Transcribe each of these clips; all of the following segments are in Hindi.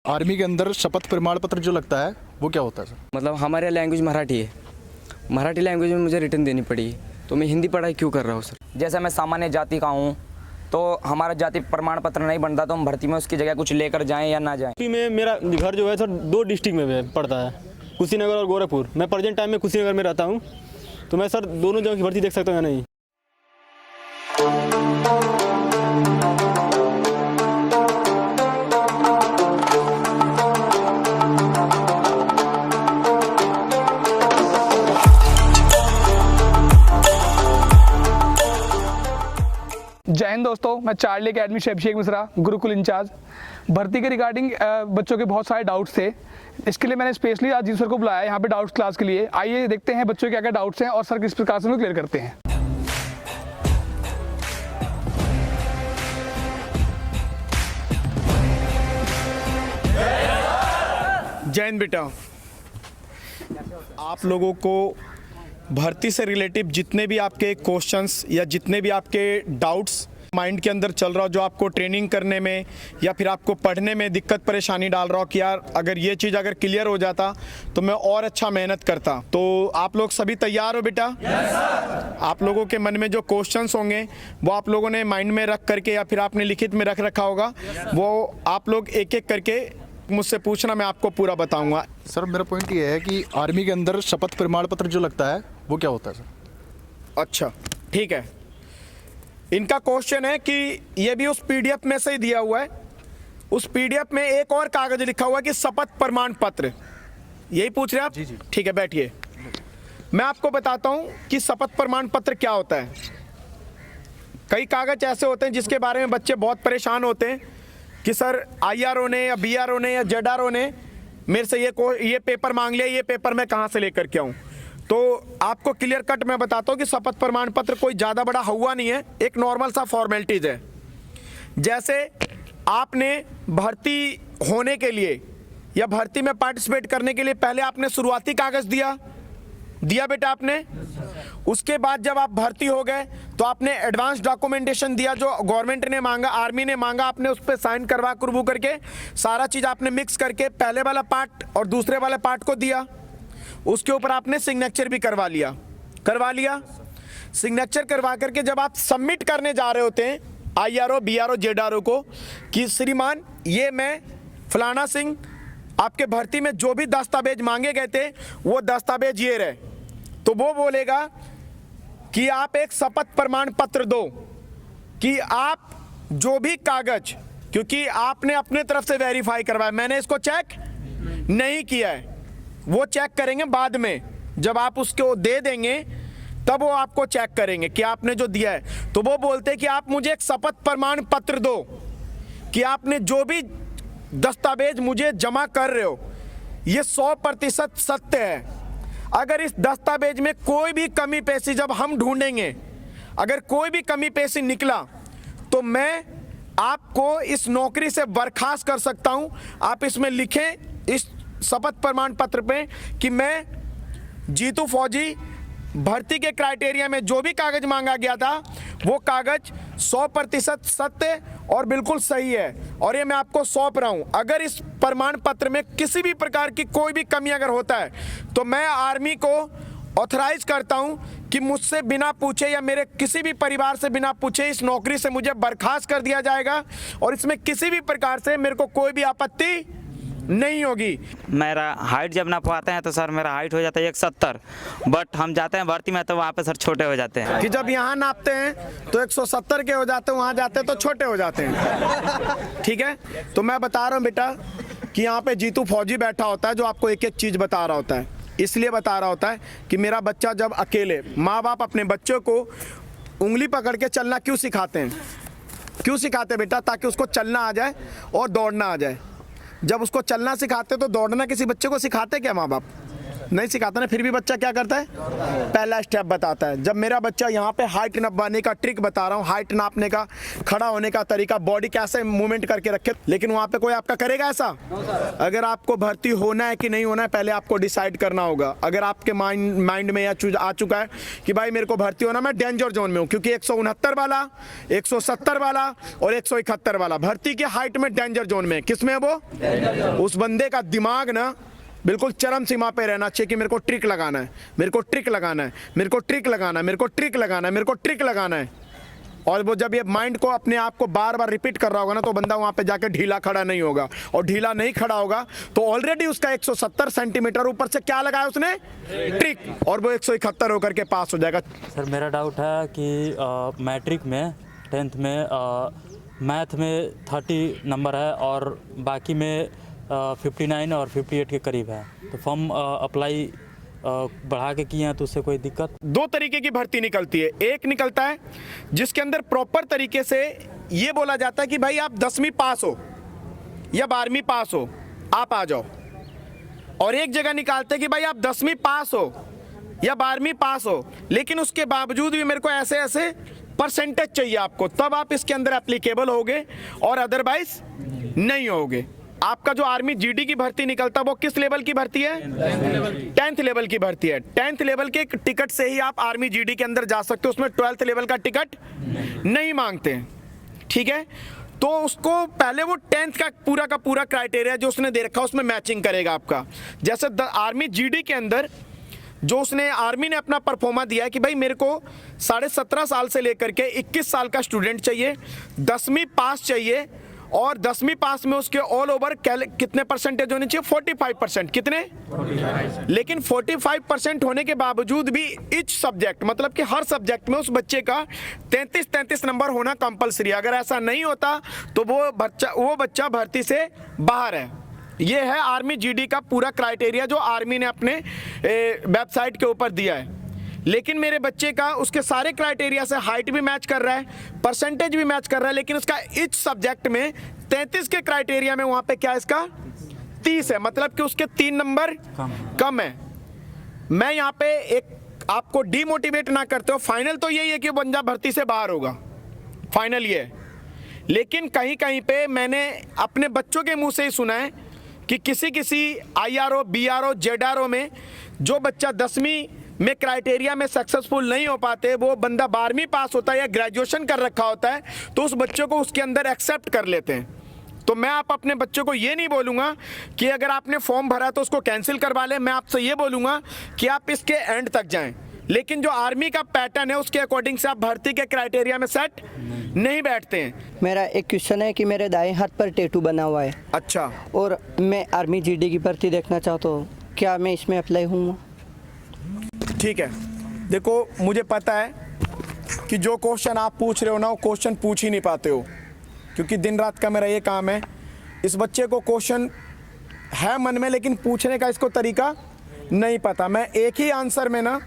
आर्मी के अंदर शपथ प्रमाण पत्र जो लगता है वो क्या होता है सर? मतलब हमारे लैंग्वेज मराठी है, मराठी लैंग्वेज में मुझे रिटर्न देनी पड़ी, तो मैं हिंदी पढ़ाई क्यों कर रहा हूँ सर? जैसे मैं सामान्य जाति का हूँ तो हमारा जाति प्रमाण पत्र नहीं बनता, तो हम भर्ती में उसकी जगह कुछ लेकर जाएं या ना जाएं। में मेरा घर जो है सर 2 डिस्ट्रिक्ट में पड़ता है, कुशीनगर और गोरखपुर। मैं प्रेजेंट टाइम में कुशीनगर में रहता हूँ, तो मैं सर दोनों जगह की भर्ती देख सकता हूँ या नहीं। जय हिंद दोस्तों, मैं चार्ली अकेडमी से अभिषेक मिश्रा, गुरुकुल इंचार्ज। भर्ती के रिगार्डिंग बच्चों के बहुत सारे डाउट्स थे, इसके लिए मैंने स्पेशली आज जी सर को बुलाया यहाँ पे डाउट्स क्लास के लिए। आइए देखते हैं बच्चों के क्या क्या डाउट्स हैं और सर किस प्रकार से उनको क्लियर करते हैं। जय हिंद बेटा, आप लोगों को भर्ती से रिलेटिव जितने भी आपके क्वेश्चंस या जितने भी आपके डाउट्स माइंड के अंदर चल रहा हो, जो आपको ट्रेनिंग करने में या फिर आपको पढ़ने में दिक्कत परेशानी डाल रहा हो कि यार अगर ये चीज़ अगर क्लियर हो जाता तो मैं और अच्छा मेहनत करता, तो आप लोग सभी तैयार हो बेटा? Yes sir. आप लोगों के मन में जो क्वेश्चंस होंगे वो आप लोगों ने माइंड में रख करके या फिर आपने लिखित में रख रखा होगा, वो आप लोग एक एक करके मुझसे पूछना, मैं आपको पूरा बताऊंगा। सर मेरा पॉइंट ये है कि आर्मी के अंदर शपथ प्रमाण पत्र जो लगता है वो क्या होता है सर? अच्छा ठीक है, इनका क्वेश्चन है कि ये भी उस पीडीएफ में से ही दिया हुआ है, उस पीडीएफ में एक और कागज लिखा हुआ है कि शपथ प्रमाण पत्र, यही पूछ रहे हैं आप? जी। ठीक है, बैठिए, मैं आपको बताता हूं कि शपथ प्रमाण पत्र क्या होता है। कई कागज ऐसे होते हैं जिसके बारे में बच्चे बहुत परेशान होते हैं कि सर आईआरओ ने या बीआरओ ने या जेडआरओ ने मेरे से ये पेपर मांग लिया, ये पेपर मैं कहाँ से लेकर के आऊँ। तो आपको क्लियर कट मैं बताता हूँ कि शपथ प्रमाण पत्र कोई ज़्यादा बड़ा हुआ नहीं है, एक नॉर्मल सा फॉर्मेलिटीज है। जैसे आपने भर्ती होने के लिए या भर्ती में पार्टिसिपेट करने के लिए पहले आपने शुरुआती कागज दिया बेटा आपने, उसके बाद जब आप भर्ती हो गए तो आपने एडवांस डॉक्यूमेंटेशन दिया जो गवर्नमेंट ने मांगा, आर्मी ने मांगा, आपने उस पर साइन करवा करके सारा चीज़ आपने मिक्स करके पहले वाला पार्ट और दूसरे वाले पार्ट को दिया, उसके ऊपर आपने सिग्नेचर भी करवा लिया। सिग्नेचर करवा करके जब आप सबमिट करने जा रहे होते हैं आईआरओ बीआरओ जेडआरओ को कि श्रीमान ये मैं फलाना सिंह आपके भर्ती में जो भी दस्तावेज मांगे गए थे वो दस्तावेज ये रहे, तो वो बोलेगा कि आप एक शपथ प्रमाण पत्र दो कि आप जो भी कागज, क्योंकि आपने अपने तरफ से वेरीफाई करवाया, मैंने इसको चेक नहीं किया है, वो चेक करेंगे बाद में, जब आप उसको दे देंगे तब वो आपको चेक करेंगे कि आपने जो दिया है। तो वो बोलते हैं कि आप मुझे एक शपथ प्रमाण पत्र दो कि आपने जो भी दस्तावेज मुझे जमा कर रहे हो ये 100% सत्य है। अगर इस दस्तावेज में कोई भी कमी पेशी जब हम ढूंढेंगे, अगर कोई भी कमी पेशी निकला तो मैं आपको इस नौकरी से बर्खास्त कर सकता हूं। आप इसमें लिखें इस शपथ प्रमाण पत्र पे कि मैं जीतू फौजी भर्ती के क्राइटेरिया में जो भी कागज मांगा गया था वो कागज 100% सत्य और बिल्कुल सही है, और ये मैं आपको सौंप रहा हूं। अगर इस प्रमाण पत्र में किसी भी प्रकार की कोई भी कमी अगर होता है तो मैं आर्मी को ऑथराइज करता हूं कि मुझसे बिना पूछे या मेरे किसी भी परिवार से बिना पूछे इस नौकरी से मुझे बर्खास्त कर दिया जाएगा, और इसमें किसी भी प्रकार से मेरे को कोई भी आपत्ति नहीं होगी। मेरा हाइट जब ना पाते हैं तो सर मेरा हाइट हो जाता है 170, बट हम जाते हैं भर्ती में तो वहाँ पे सर छोटे हो जाते हैं। कि जब यहाँ नापते हैं तो 170 के हो जाते हैं, वहाँ जाते हैं तो छोटे हो जाते हैं। ठीक है, तो मैं बता रहा हूँ बेटा कि यहाँ पे जीतू फौजी बैठा होता है जो आपको एक एक चीज़ बता रहा होता है, इसलिए बता रहा होता है कि मेरा बच्चा जब अकेले, माँ बाप अपने बच्चों को उंगली पकड़ के चलना क्यों सिखाते हैं? क्यों सिखाते हैं बेटा? ताकि उसको चलना आ जाए और दौड़ना आ जाए। जब उसको चलना सिखाते तो दौड़ना किसी बच्चे को सिखाते क्या माँ बाप? नहीं सिखाता ना, फिर भी बच्चा क्या करता है, पहला स्टेप बताता है। जब मेरा बच्चा यहाँ पे हाइट नापने का ट्रिक बता रहा हूँ, हाइट नापने का, खड़ा होने का तरीका, बॉडी कैसे मूवमेंट करके रखे, लेकिन वहाँ पे कोई आपका करेगा ऐसा? अगर आपको भर्ती होना है कि नहीं होना है, पहले आपको डिसाइड करना होगा। अगर आपके माइंड में आ चुका है कि भाई मेरे को भर्ती होना, मैं डेंजर जोन में हूँ, क्योंकि 169 वाला, 170 वाला और 171 वाला भर्ती के हाइट में डेंजर जोन में, किसमें है वो? उस बंदे का दिमाग ना बिल्कुल चरम सीमा पे रहना चाहिए कि मेरे को ट्रिक लगाना है, मेरे को ट्रिक लगाना है, मेरे को ट्रिक लगाना है, मेरे को ट्रिक लगाना है, मेरे को ट्रिक लगाना है। और वो जब ये माइंड को अपने आप को बार बार रिपीट कर रहा होगा ना, तो बंदा वहाँ पे जाके ढीला खड़ा नहीं होगा। और ढीला नहीं खड़ा होगा तो ऑलरेडी उसका 170 सेंटीमीटर ऊपर से क्या लगाया उसने, ट्रिक, और वो 171 होकर के पास हो जाएगा। सर मेरा डाउट है कि मैट्रिक में 10th में मैथ में 30 नंबर है और बाकी में 59 और 58 के करीब है, तो फॉर्म अप्लाई बढ़ा के किए हैं तो उससे कोई दिक्कत? दो तरीके की भर्ती निकलती है। एक निकलता है जिसके अंदर प्रॉपर तरीके से ये बोला जाता है कि भाई आप 10वीं पास हो या 12वीं पास हो, आप आ जाओ। और एक जगह निकालते हैं कि भाई आप 10वीं पास हो या 12वीं पास हो, लेकिन उसके बावजूद भी मेरे को ऐसे ऐसे परसेंटेज चाहिए आपको, तब आप इसके अंदर एप्लीकेबल होगे और अदरवाइज नहीं होगे। आपका जो आर्मी जीडी की भर्ती निकलता है वो किस लेवल की भर्ती है? 10th लेवल की भर्ती है। 10th लेवल के टिकट से ही आप आर्मी जीडी के अंदर जा सकते हो, उसमें 12th लेवल का टिकट नहीं मांगते हैं, ठीक है। तो उसको पहले वो 10th का पूरा क्राइटेरिया जो उसने दे रखा है उसमें मैचिंग करेगा आपका। जैसे आर्मी जीडी के अंदर जो उसने आर्मी ने अपना परफॉर्मा दिया है कि भाई मेरे को 17.5 साल से लेकर के 21 साल का स्टूडेंट चाहिए, 10वीं पास चाहिए, और 10वीं पास में उसके ऑल ओवर कितने परसेंटेज होने चाहिए? 45%। कितने? 45। लेकिन 45% होने के बावजूद भी इच सब्जेक्ट, मतलब कि हर सब्जेक्ट में उस बच्चे का 33 नंबर होना कंपलसरी। अगर ऐसा नहीं होता तो वो बच्चा भर्ती से बाहर है। ये है आर्मी जीडी का पूरा क्राइटेरिया जो आर्मी ने अपने वेबसाइट के ऊपर दिया है। लेकिन मेरे बच्चे का उसके सारे क्राइटेरिया से हाइट भी मैच कर रहा है, परसेंटेज भी मैच कर रहा है, लेकिन उसका इच सब्जेक्ट में 33 के क्राइटेरिया में वहाँ पे क्या इसका 30 है, मतलब कि उसके 3 नंबर कम है। मैं यहाँ पे एक आपको डीमोटिवेट ना करते हो, फाइनल तो यही है कि बंदा भर्ती से बाहर होगा, फाइनल ये है। लेकिन कहीं कहीं पे मैंने अपने बच्चों के मुँह से ही सुना है कि किसी IRO, BRO, ZRO में जो बच्चा 10वीं में क्राइटेरिया में सक्सेसफुल नहीं हो पाते, वो बंदा 12वीं पास होता है या ग्रेजुएशन कर रखा होता है, तो उस बच्चे को उसके अंदर एक्सेप्ट कर लेते हैं। तो मैं आप अपने बच्चों को ये नहीं बोलूँगा कि अगर आपने फॉर्म भरा तो उसको कैंसिल करवा लें, मैं आपसे ये बोलूँगा कि आप इसके एंड तक जाएं। लेकिन जो आर्मी का पैटर्न है उसके अकॉर्डिंग से आप भर्ती के क्राइटेरिया में सेट नहीं बैठते हैं। मेरा एक क्वेश्चन है कि मेरे दाएं हाथ पर टैटू बना हुआ है। अच्छा। और मैं आर्मी जीडी की भर्ती देखना चाहता हूँ, क्या मैं इसमें अप्लाई हूँ? ठीक है, देखो मुझे पता है कि जो क्वेश्चन आप पूछ रहे हो ना वो क्वेश्चन पूछ ही नहीं पाते हो, क्योंकि दिन रात का मेरा ये काम है। इस बच्चे को क्वेश्चन है मन में लेकिन पूछने का इसको तरीका नहीं पता। मैं एक ही आंसर में ना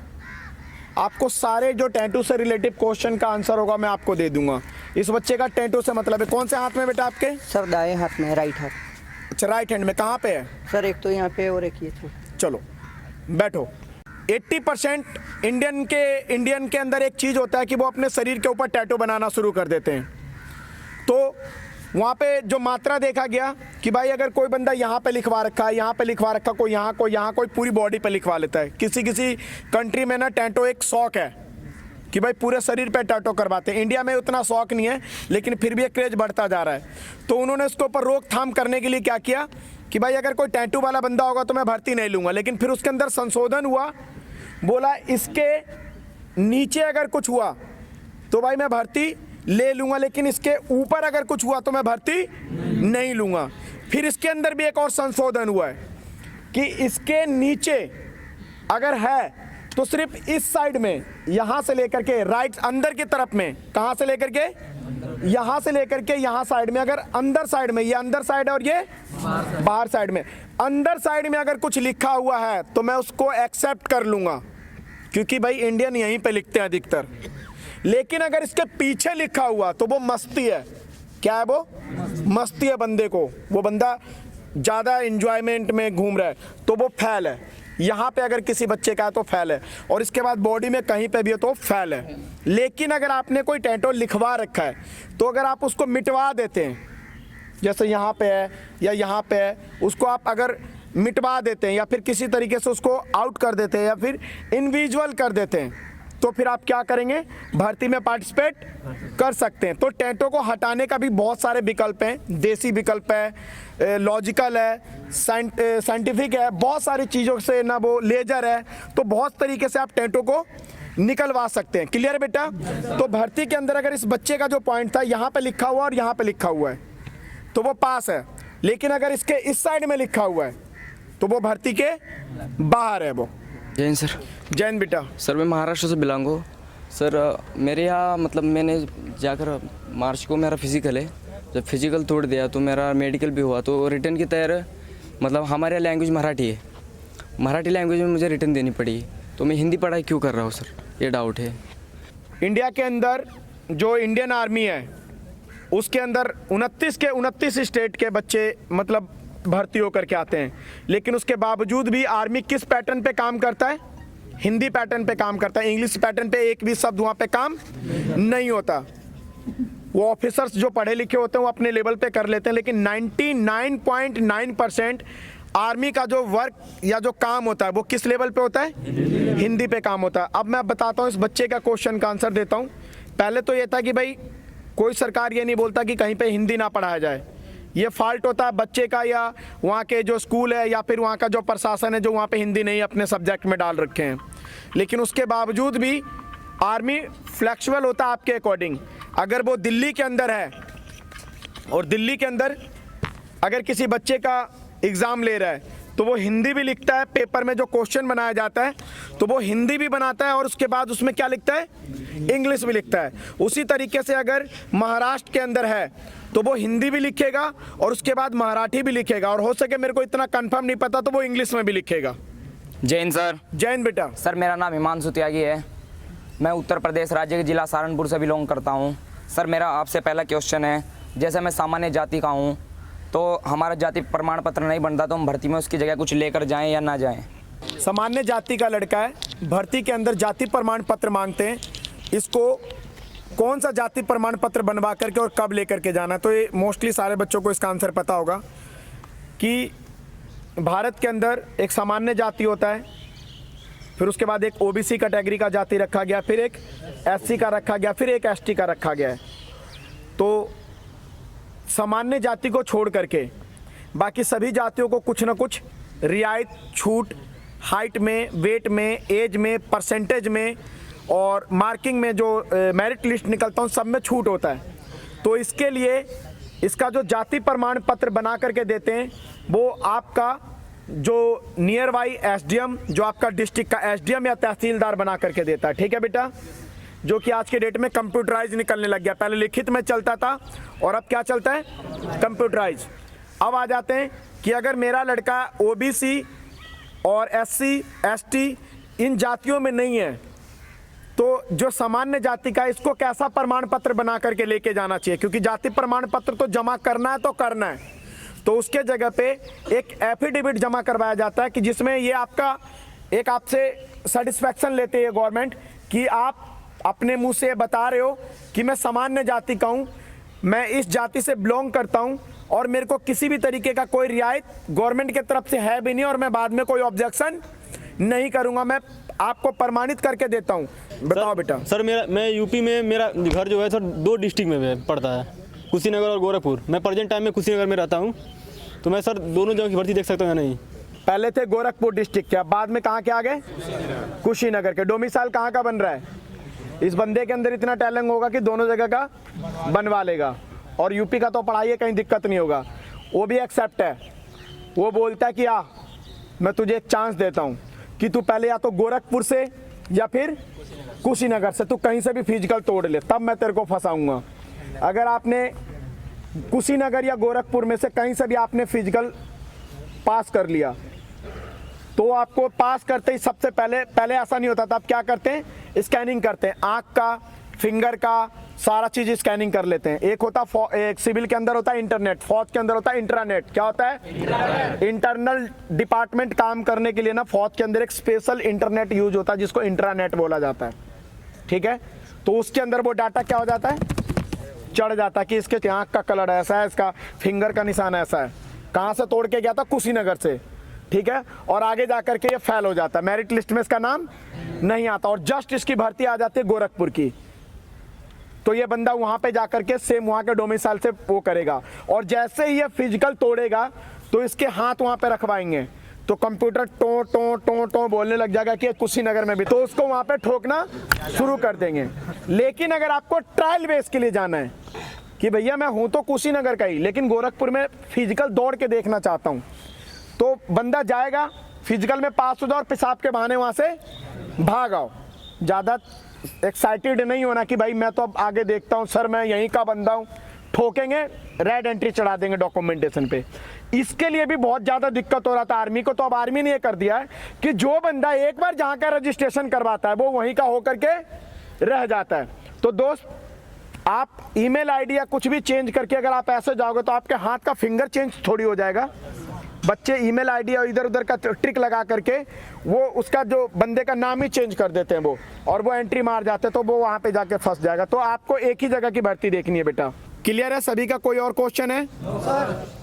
आपको सारे जो टैटू से रिलेटिव क्वेश्चन का आंसर होगा मैं आपको दे दूंगा। इस बच्चे का टैटू से मतलब है कौन से हाथ में बेटा आपके? सर दाएं हाथ में, राइट हाथ। अच्छा, राइट हैंड में। कहाँ पे है सर? एक तो यहाँ पे और एक ये। चलो बैठो। 80% इंडियन के अंदर एक चीज़ होता है कि वो अपने शरीर के ऊपर टैटू बनाना शुरू कर देते हैं। तो वहाँ पे जो मात्रा देखा गया कि भाई अगर कोई बंदा यहाँ पे लिखवा रखा है, यहाँ पे लिखवा रखा, कोई यहाँ, कोई पूरी बॉडी पे लिखवा लेता है। किसी कंट्री में ना टैटू एक शौक है कि भाई पूरे शरीर पे टैटू करवाते हैं। इंडिया में उतना शौक नहीं है, लेकिन फिर भी एक क्रेज बढ़ता जा रहा है। तो उन्होंने इसके ऊपर रोकथाम करने के लिए क्या किया कि भाई अगर कोई टैटू वाला बंदा होगा तो मैं भर्ती नहीं लूँगा। लेकिन फिर उसके अंदर संशोधन हुआ, बोला इसके नीचे अगर कुछ हुआ तो भाई मैं भर्ती ले लूँगा, लेकिन इसके ऊपर अगर कुछ हुआ तो मैं भर्ती नहीं लूँगा। फिर इसके अंदर भी एक और संशोधन हुआ है कि इसके नीचे अगर है तो सिर्फ इस साइड में, यहाँ से लेकर के राइट अंदर की तरफ में, कहाँ से लेकर के, यहाँ से लेकर के यहाँ साइड में, अगर अंदर साइड में, ये अंदर साइड और ये बाहर साइड में, अंदर साइड में अगर कुछ लिखा हुआ है तो मैं उसको एक्सेप्ट कर लूँगा, क्योंकि भाई इंडियन यहीं पे लिखते हैं अधिकतर। लेकिन अगर इसके पीछे लिखा हुआ तो वो मस्ती है। क्या है वो? मस्ती है बंदे को, वो बंदा ज़्यादा इंजॉयमेंट में घूम रहा है तो वो फैल है। यहाँ पे अगर किसी बच्चे का है तो फेल है, और इसके बाद बॉडी में कहीं पे भी है तो फेल है। लेकिन अगर आपने कोई टैटू लिखवा रखा है तो अगर आप उसको मिटवा देते हैं, जैसे यहाँ पे है या यहाँ पे है, उसको आप अगर मिटवा देते हैं या फिर किसी तरीके से उसको आउट कर देते हैं या फिर इनविजुअल कर देते हैं, तो फिर आप क्या करेंगे, भर्ती में पार्टिसिपेट कर सकते हैं। तो टैटू को हटाने का भी बहुत सारे विकल्प हैं, देसी विकल्प है, लॉजिकल है, साइंटिफिक है, बहुत सारी चीज़ों से ना, वो लेजर है, तो बहुत तरीके से आप टैटू को निकलवा सकते हैं। क्लियर बेटा? तो भर्ती के अंदर अगर इस बच्चे का जो पॉइंट था यहाँ पे लिखा हुआ और यहाँ पे लिखा हुआ है तो वो पास है, लेकिन अगर इसके इस साइड में लिखा हुआ है तो वो भर्ती के बाहर है। वो जैन सर। जैन बेटा। सर मैं महाराष्ट्र से बिलोंग हूँ सर। मेरे यहाँ मतलब मैंने जाकर मार्च को मेरा फिज़िकल है, जब फिज़िकल तोड़ दिया तो मेरा मेडिकल भी हुआ, तो रिटर्न की तैयारी मतलब हमारे यहाँ लैंग्वेज मराठी है, मराठी लैंग्वेज में मुझे रिटर्न देनी पड़ी, तो मैं हिंदी पढ़ाई क्यों कर रहा हूँ सर, ये डाउट है। इंडिया के अंदर जो इंडियन आर्मी है उसके अंदर 29 स्टेट के बच्चे मतलब भर्ती होकर के आते हैं, लेकिन उसके बावजूद भी आर्मी किस पैटर्न पे काम करता है, हिंदी पैटर्न पे काम करता है। इंग्लिश पैटर्न पे एक भी शब्द वहाँ पे काम नहीं होता। वो ऑफिसर्स जो पढ़े लिखे होते हैं वो अपने लेवल पे कर लेते हैं, लेकिन 99.9% आर्मी का जो वर्क या जो काम होता है वो किस लेवल पे होता है, हिंदी पे काम होता है। अब मैं बताता हूँ इस बच्चे का क्वेश्चन का आंसर देता हूँ। पहले तो ये था कि भाई कोई सरकार ये नहीं बोलता कि कहीं पे हिंदी ना पढ़ाया जाए, ये फॉल्ट होता है बच्चे का या वहाँ के जो स्कूल है या फिर वहाँ का जो प्रशासन है जो वहाँ पे हिंदी नहीं अपने सब्जेक्ट में डाल रखे हैं। लेकिन उसके बावजूद भी आर्मी फ्लेक्सिबल होता है आपके अकॉर्डिंग। अगर वो दिल्ली के अंदर है और दिल्ली के अंदर अगर किसी बच्चे का एग्ज़ाम ले रहा है तो वो हिंदी भी लिखता है, पेपर में जो क्वेश्चन बनाया जाता है तो वो हिंदी भी बनाता है और उसके बाद उसमें क्या लिखता है, इंग्लिश भी लिखता है। उसी तरीके से अगर महाराष्ट्र के अंदर है तो वो हिंदी भी लिखेगा और उसके बाद मराठी भी लिखेगा, और हो सके मेरे को इतना कंफर्म नहीं पता तो वो इंग्लिश में भी लिखेगा। जैन सर। जैन बेटा। सर मेरा नाम हिमांशु त्यागी है, मैं उत्तर प्रदेश राज्य के जिला सहारनपुर से बिलोंग करता हूँ। सर मेरा आपसे पहला क्वेश्चन है, जैसे मैं सामान्य जाति का हूँ तो हमारा जाति प्रमाण पत्र नहीं बनता, तो हम भर्ती में उसकी जगह कुछ लेकर जाएं या ना जाएं? सामान्य जाति का लड़का है, भर्ती के अंदर जाति प्रमाण पत्र मांगते हैं, इसको कौन सा जाति प्रमाण पत्र बनवा करके और कब लेकर के जाना? तो ये मोस्टली सारे बच्चों को इसका आंसर पता होगा कि भारत के अंदर एक सामान्य जाति होता है, फिर उसके बाद एक ओबीसी कैटेगरी का जाति रखा गया, फिर एक एससी का रखा गया, फिर एक एसटी का रखा गया है। तो सामान्य जाति को छोड़ करके बाकी सभी जातियों को कुछ ना कुछ रियायत, छूट, हाइट में, वेट में, एज में, परसेंटेज में और मार्किंग में जो मेरिट लिस्ट निकलता हूँ सब में छूट होता है। तो इसके लिए इसका जो जाति प्रमाण पत्र बना करके देते हैं वो आपका जो नियर बाई एसडीएम, जो आपका डिस्ट्रिक्ट का एसडीएम या तहसीलदार बना करके देता है। ठीक है बेटा? जो कि आज के डेट में कंप्यूटराइज निकलने लग गया, पहले लिखित में चलता था और अब क्या चलता है, कंप्यूटराइज। अब आ जाते हैं कि अगर मेरा लड़का ओबीसी और एससी, एसटी इन जातियों में नहीं है तो जो सामान्य जाति का, इसको कैसा प्रमाण पत्र बना करके लेके जाना चाहिए? क्योंकि जाति प्रमाण पत्र तो जमा करना है तो करना है, तो उसके जगह पे एक एफिडेविट जमा करवाया जाता है कि जिसमें ये आपका एक आपसे सेटिस्फैक्शन लेते हैं गवर्नमेंट कि आप अपने मुंह से बता रहे हो कि मैं सामान्य जाति का हूँ, मैं इस जाति से बिलोंग करता हूँ और मेरे को किसी भी तरीके का कोई रियायत गवर्नमेंट की तरफ से है भी नहीं और मैं बाद में कोई ऑब्जेक्शन नहीं करूँगा, मैं आपको प्रमाणित करके देता हूँ। बताओ बेटा। सर मैं यूपी में, मेरा घर जो है सर 2 डिस्ट्रिक्ट में पड़ता है, कुशीनगर और गोरखपुर। मैं प्रेजेंट टाइम में कुशीनगर में रहता हूँ, तो मैं सर दोनों जगह की भर्ती देख सकता हूँ या नहीं? पहले थे गोरखपुर डिस्ट्रिक्ट के, बाद में कहाँ के आ गए, कुशीनगर के। डोमिसाइल कहाँ का बन रहा है? इस बंदे के अंदर इतना टैलेंट होगा कि दोनों जगह का बनवा लेगा। और यूपी का तो पढ़ाई है, कहीं दिक्कत नहीं होगा, वो भी एक्सेप्ट है। वो बोलता है कि मैं तुझे एक चांस देता हूँ कि तू पहले या तो गोरखपुर से या फिर कुशीनगर से, तू कहीं से भी फिजिकल तोड़ ले, तब मैं तेरे को फंसाऊंगा। अगर आपने कुशीनगर या गोरखपुर में से कहीं से भी आपने फिजिकल पास कर लिया तो आपको पास करते ही सबसे पहले ऐसा नहीं होता था, आप क्या करते हैं, स्कैनिंग करते हैं, आँख का, फिंगर का, सारा चीज स्कैनिंग कर लेते हैं। एक होता एक सिविल के अंदर होता है इंटरनेट, फौज के अंदर होता है इंट्रानेट। क्या होता है? इंटरनल डिपार्टमेंट काम करने के लिए ना फौज के अंदर एक स्पेशल इंटरनेट यूज होता है जिसको इंट्रानेट बोला जाता है, ठीक है। तो उसके अंदर वो डाटा क्या हो जाता है, चढ़ जाता है कि इसके आँख का कलर ऐसा है, इसका फिंगर का निशान ऐसा है, कहाँ से तोड़ के गया था, कुशीनगर से, ठीक है। और आगे जाकर के ये फेल हो जाता है, मेरिट लिस्ट में इसका नाम नहीं आता और जस्ट इसकी भर्ती आ जाती है गोरखपुर की। तो ये बंदा वहां पे जाकर के सेम वहां के डोमिसाइल से वो करेगा और जैसे ही ये फिजिकल तोड़ेगा तो इसके हाथ वहां पे रखवाएंगे तो कंप्यूटर टो टो टो टो बोलने लग जाएगा कि कुशीनगर में भी, तो उसको वहां पे ठोकना शुरू कर देंगे। लेकिन अगर आपको ट्रायल बेस के लिए जाना है कि भैया मैं हूं तो कुशीनगर का ही लेकिन गोरखपुर में फिजिकल दौड़ के देखना चाहता हूं, तो बंदा जाएगा, फिजिकल में पास हो जाओ और पेशाब के बहाने वहां से भाग आओ। ज़्यादा एक्साइटेड नहीं होना कि भाई मैं तो अब आगे देखता हूं, सर मैं यहीं का बंदा हूं, ठोकेंगे, रेड एंट्री चढ़ा देंगे डॉक्यूमेंटेशन पे। इसके लिए भी बहुत ज़्यादा दिक्कत हो रहा था आर्मी को, तो अब आर्मी ने ये कर दिया है कि जो बंदा एक बार जहाँ का रजिस्ट्रेशन करवाता है वो वहीं का होकर के रह जाता है। तो दोस्त, आप ईमेल आईडी या कुछ भी चेंज करके अगर आप ऐसे जाओगे तो आपके हाथ का फिंगर चेंज थोड़ी हो जाएगा। बच्चे ईमेल आईडी और इधर उधर का ट्रिक लगा करके वो उसका जो बंदे का नाम ही चेंज कर देते हैं वो, और वो एंट्री मार जाते हैं, तो वो वहाँ पे जाके फंस जाएगा। तो आपको एक ही जगह की भर्ती देखनी है बेटा। क्लियर है सभी का? कोई और क्वेश्चन है?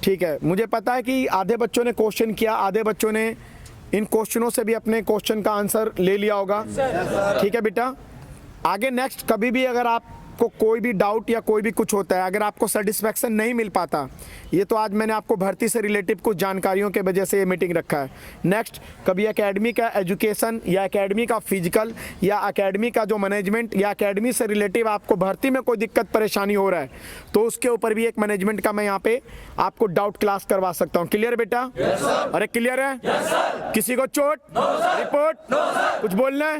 ठीक है, मुझे पता है कि आधे बच्चों ने क्वेश्चन किया, आधे बच्चों ने इन क्वेश्चनों से भी अपने क्वेश्चन का आंसर ले लिया होगा। ठीक है बेटा, आगे नेक्स्ट कभी भी अगर आपको कोई भी डाउट या कोई भी कुछ होता है, अगर आपको सेटिस्फैक्शन नहीं मिल पाता, ये तो आज मैंने आपको भर्ती से रिलेटिव कुछ जानकारियों के वजह से ये मीटिंग रखा है। नेक्स्ट कभी एकेडमी का एजुकेशन या एकेडमी का फिजिकल या एकेडमी का जो मैनेजमेंट या एकेडमी से रिलेटिव आपको भर्ती में कोई दिक्कत परेशानी हो रहा है तो उसके ऊपर भी एक मैनेजमेंट का मैं यहाँ पे आपको डाउट क्लास करवा सकता हूँ। क्लियर बेटा? अरे क्लियर है? किसी को चोट रिपोर्ट कुछ बोलना है?